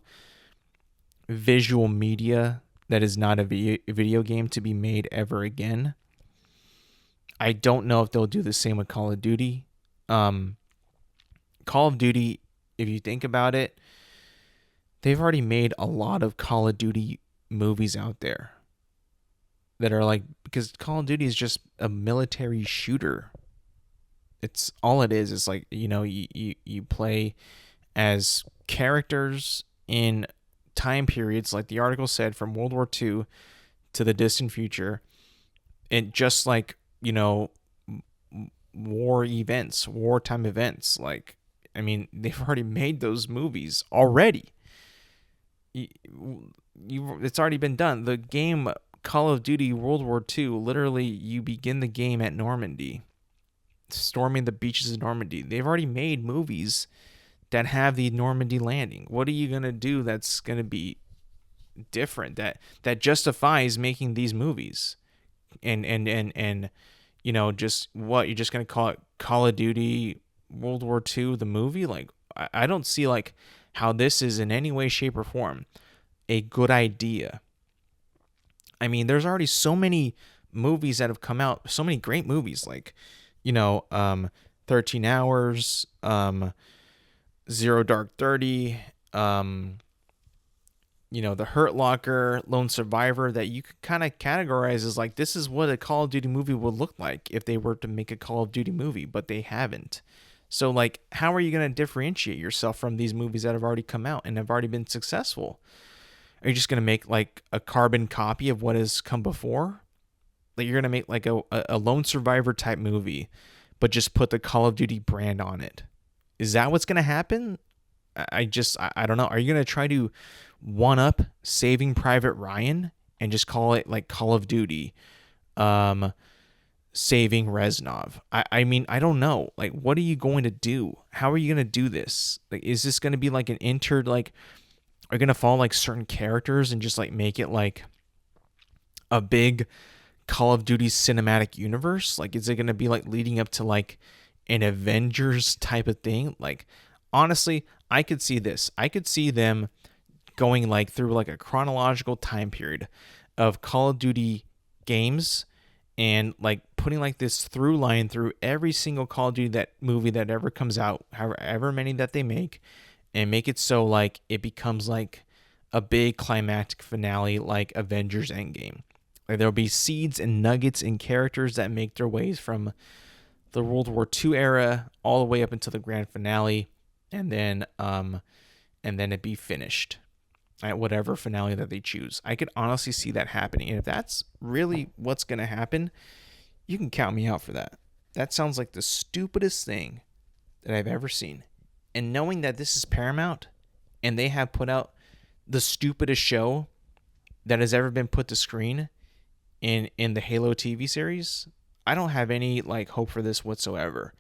visual media that is not a video game to be made ever again. I don't know if they'll do the same with Call of Duty. Call of Duty, if you think about it, they've already made a lot of Call of Duty movies out there that are because Call of Duty is just a military shooter. It's all it is. It's you play as characters in time periods, like the article said, from World War II to the distant future, and just wartime events. They've already made those movies already. It's already been done. The game Call of Duty World War II, literally, you begin the game at Normandy, storming the beaches of Normandy. They've already made movies that have the Normandy landing. What are you going to do that's going to be different, that justifies making these movies? And just what, you're just going to call it Call of Duty World War II the movie? I don't see how this is in any way, shape, or form a good idea. There's already so many movies that have come out, so many great movies, 13 Hours, Zero Dark 30, The Hurt Locker, Lone Survivor, that you could kind of categorize as this is what a Call of Duty movie would look like if they were to make a Call of Duty movie, but they haven't. So how are you going to differentiate yourself from these movies that have already come out and have already been successful? Are you just going to make a carbon copy of what has come before? You're going to make a Lone Survivor type movie, but just put the Call of Duty brand on it. Is that what's going to happen? I don't know. Are you going to try to one up Saving Private Ryan and just call it like Call of Duty, Saving Reznov? I mean, I don't know. Like, what are you going to do? How are you going to do this? Like, is this going to be like an like, are you going to follow like certain characters and just like make it like a big Call of Duty cinematic universe? Like, is it going to be like leading up to like an Avengers type of thing? Like, honestly, I could see this. I could see them going like through like a chronological time period of Call of Duty games and like putting like this through line through every single Call of Duty that movie that ever comes out, however many that they make, and make it so like it becomes like a big climactic finale like Avengers Endgame. Like, there'll be seeds and nuggets and characters that make their ways from the World War II era all the way up until the grand finale, and then it be finished at whatever finale that they choose. I could honestly see that happening. And if that's really what's going to happen, you can count me out for that. That sounds like the stupidest thing that I've ever seen. And knowing that this is Paramount and they have put out the stupidest show that has ever been put to screen in the Halo TV series, I don't have any like hope for this whatsoever.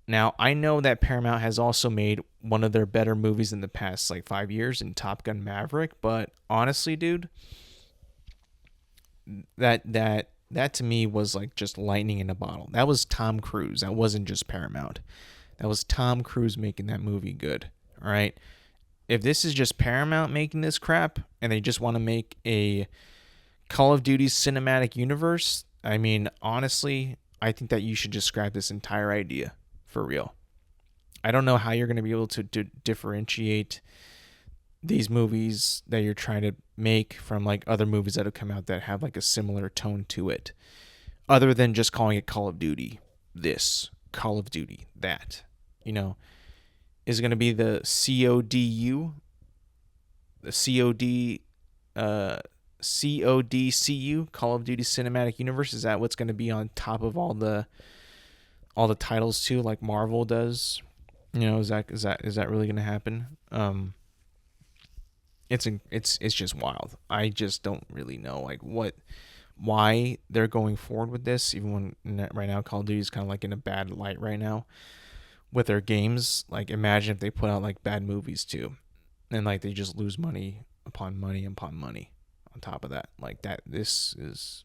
Now, I know that Paramount has also made one of their better movies in the past like 5 years in Top Gun Maverick, but honestly, dude, that to me was like just lightning in a bottle. That was Tom Cruise. That wasn't just Paramount. That was Tom Cruise making that movie good. All right. If this is just Paramount making this crap and they just want to make a Call of Duty cinematic universe, I mean, honestly, I think that you should just scrap this entire idea for real. I don't know how you're going to be able to differentiate these movies that you're trying to make from like other movies that have come out that have like a similar tone to it, other than just calling it Call of Duty this, Call of Duty that. You know, is it going to be the CODU, the CODCU, Call of Duty Cinematic Universe? Is that what's going to be on top of all the titles too, like Marvel does? You know, is that really going to happen? It's just wild. I just don't really know like why they're going forward with this, even when right now Call of Duty is kind of like in a bad light right now with their games. Like, imagine if they put out like bad movies too, and like they just lose money upon money upon money on top of that. Like that, this is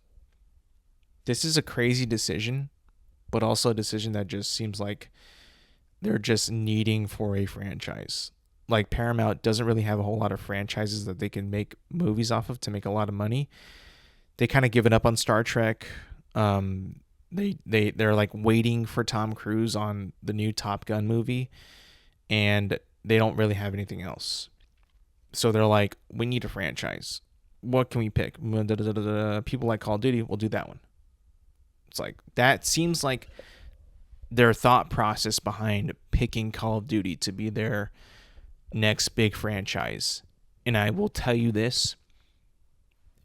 a crazy decision, but also a decision that just seems like they're just needing for a franchise. Like, Paramount doesn't really have a whole lot of franchises that they can make movies off of to make a lot of money. They kind of given up on Star Trek. They're like waiting for Tom Cruise on the new Top Gun movie, and they don't really have anything else. So they're like, we need a franchise. What can we pick? People like Call of Duty, we'll do that one. It's like, that seems like their thought process behind picking Call of Duty to be their next big franchise. And I will tell you this,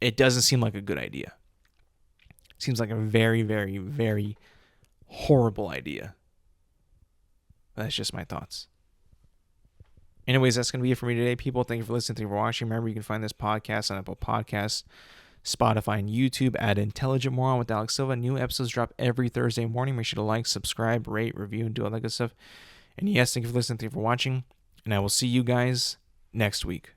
it doesn't seem like a good idea. It seems like a very, very, very horrible idea. That's just my thoughts. Anyways, that's going to be it for me today, people. Thank you for listening. Thank you for watching. Remember, you can find this podcast on Apple Podcasts, Spotify, and YouTube at Intelligent Moron with Alex Silva. New episodes drop every Thursday morning. Make sure to like, subscribe, rate, review, and do all that good stuff. And yes, thank you for listening. Thank you for watching. And I will see you guys next week.